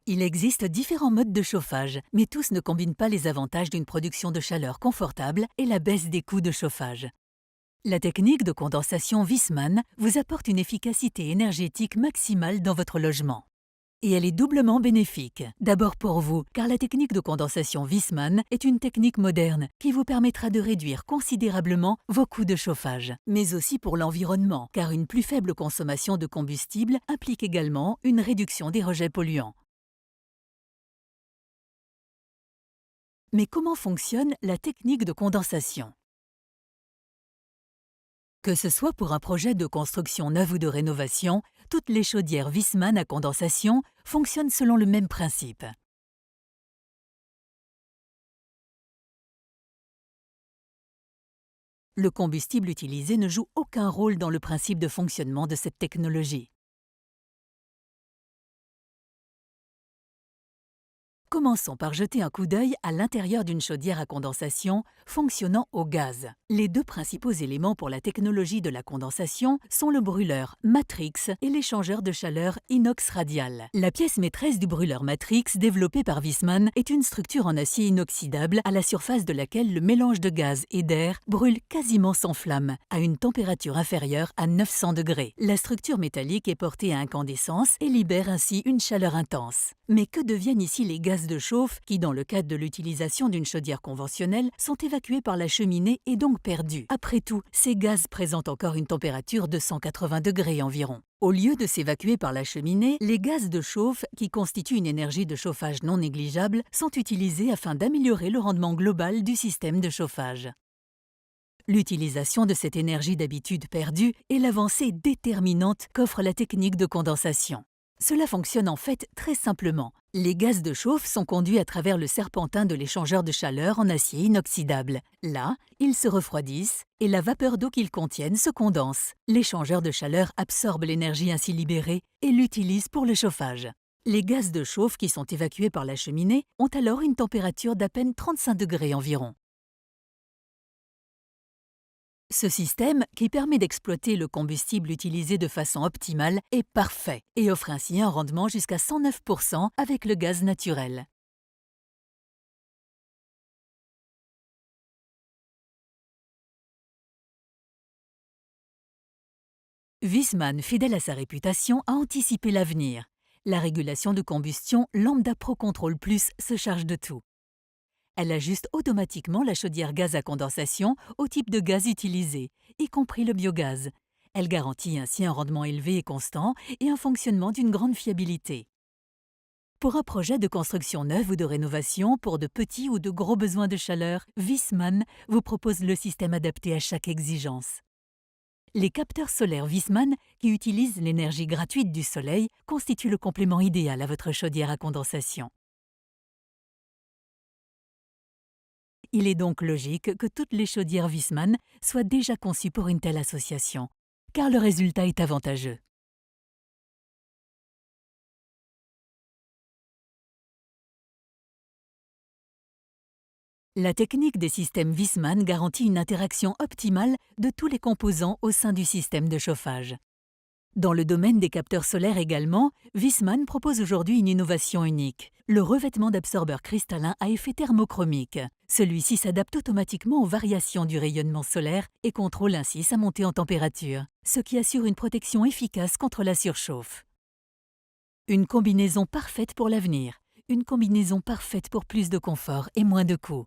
Il existe différents modes de chauffage, mais tous ne combinent pas les avantages d'une production de chaleur confortable et la baisse des coûts de chauffage. La technique de condensation Viessmann vous apporte une efficacité énergétique maximale dans votre logement. Et elle est doublement bénéfique. D'abord pour vous, car la technique de condensation Viessmann est une technique moderne qui vous permettra de réduire considérablement vos coûts de chauffage. Mais aussi pour l'environnement, car une plus faible consommation de combustible implique également une réduction des rejets polluants. Mais comment fonctionne la technique de condensation? Que ce soit pour un projet de construction neuve ou de rénovation, toutes les chaudières Viessmann à condensation fonctionnent selon le même principe. Le combustible utilisé ne joue aucun rôle dans le principe de fonctionnement de cette technologie. Commençons par jeter un coup d'œil à l'intérieur d'une chaudière à condensation fonctionnant au gaz. Les deux principaux éléments pour la technologie de la condensation sont le brûleur Matrix et l'échangeur de chaleur inox radial. La pièce maîtresse du brûleur Matrix développé par Viessmann est une structure en acier inoxydable à la surface de laquelle le mélange de gaz et d'air brûle quasiment sans flamme, à une température inférieure à 900 degrés. La structure métallique est portée à incandescence et libère ainsi une chaleur intense. Mais que deviennent ici les gaz de chauffe qui, dans le cadre de l'utilisation d'une chaudière conventionnelle, sont évacués par la cheminée et donc perdus? Après tout, ces gaz présentent encore une température de 180 degrés environ. Au lieu de s'évacuer par la cheminée, les gaz de chauffe, qui constituent une énergie de chauffage non négligeable, sont utilisés afin d'améliorer le rendement global du système de chauffage. L'utilisation de cette énergie d'habitude perdue est l'avancée déterminante qu'offre la technique de condensation. Cela fonctionne en fait très simplement. Les gaz de chauffe sont conduits à travers le serpentin de l'échangeur de chaleur en acier inoxydable. Là, ils se refroidissent et la vapeur d'eau qu'ils contiennent se condense. L'échangeur de chaleur absorbe l'énergie ainsi libérée et l'utilise pour le chauffage. Les gaz de chauffe qui sont évacués par la cheminée ont alors une température d'à peine 35 degrés environ. Ce système, qui permet d'exploiter le combustible utilisé de façon optimale, est parfait et offre ainsi un rendement jusqu'à 109% avec le gaz naturel. Viessmann, fidèle à sa réputation, a anticipé l'avenir. La régulation de combustion Lambda Pro Control Plus se charge de tout. Elle ajuste automatiquement la chaudière gaz à condensation au type de gaz utilisé, y compris le biogaz. Elle garantit ainsi un rendement élevé et constant et un fonctionnement d'une grande fiabilité. Pour un projet de construction neuve ou de rénovation pour de petits ou de gros besoins de chaleur, Viessmann vous propose le système adapté à chaque exigence. Les capteurs solaires Viessmann, qui utilisent l'énergie gratuite du soleil, constituent le complément idéal à votre chaudière à condensation. Il est donc logique que toutes les chaudières Viessmann soient déjà conçues pour une telle association, car le résultat est avantageux. La technique des systèmes Viessmann garantit une interaction optimale de tous les composants au sein du système de chauffage. Dans le domaine des capteurs solaires également, Viessmann propose aujourd'hui une innovation unique, le revêtement d'absorbeurs cristallins à effet thermochromique. Celui-ci s'adapte automatiquement aux variations du rayonnement solaire et contrôle ainsi sa montée en température, ce qui assure une protection efficace contre la surchauffe. Une combinaison parfaite pour l'avenir, une combinaison parfaite pour plus de confort et moins de coûts.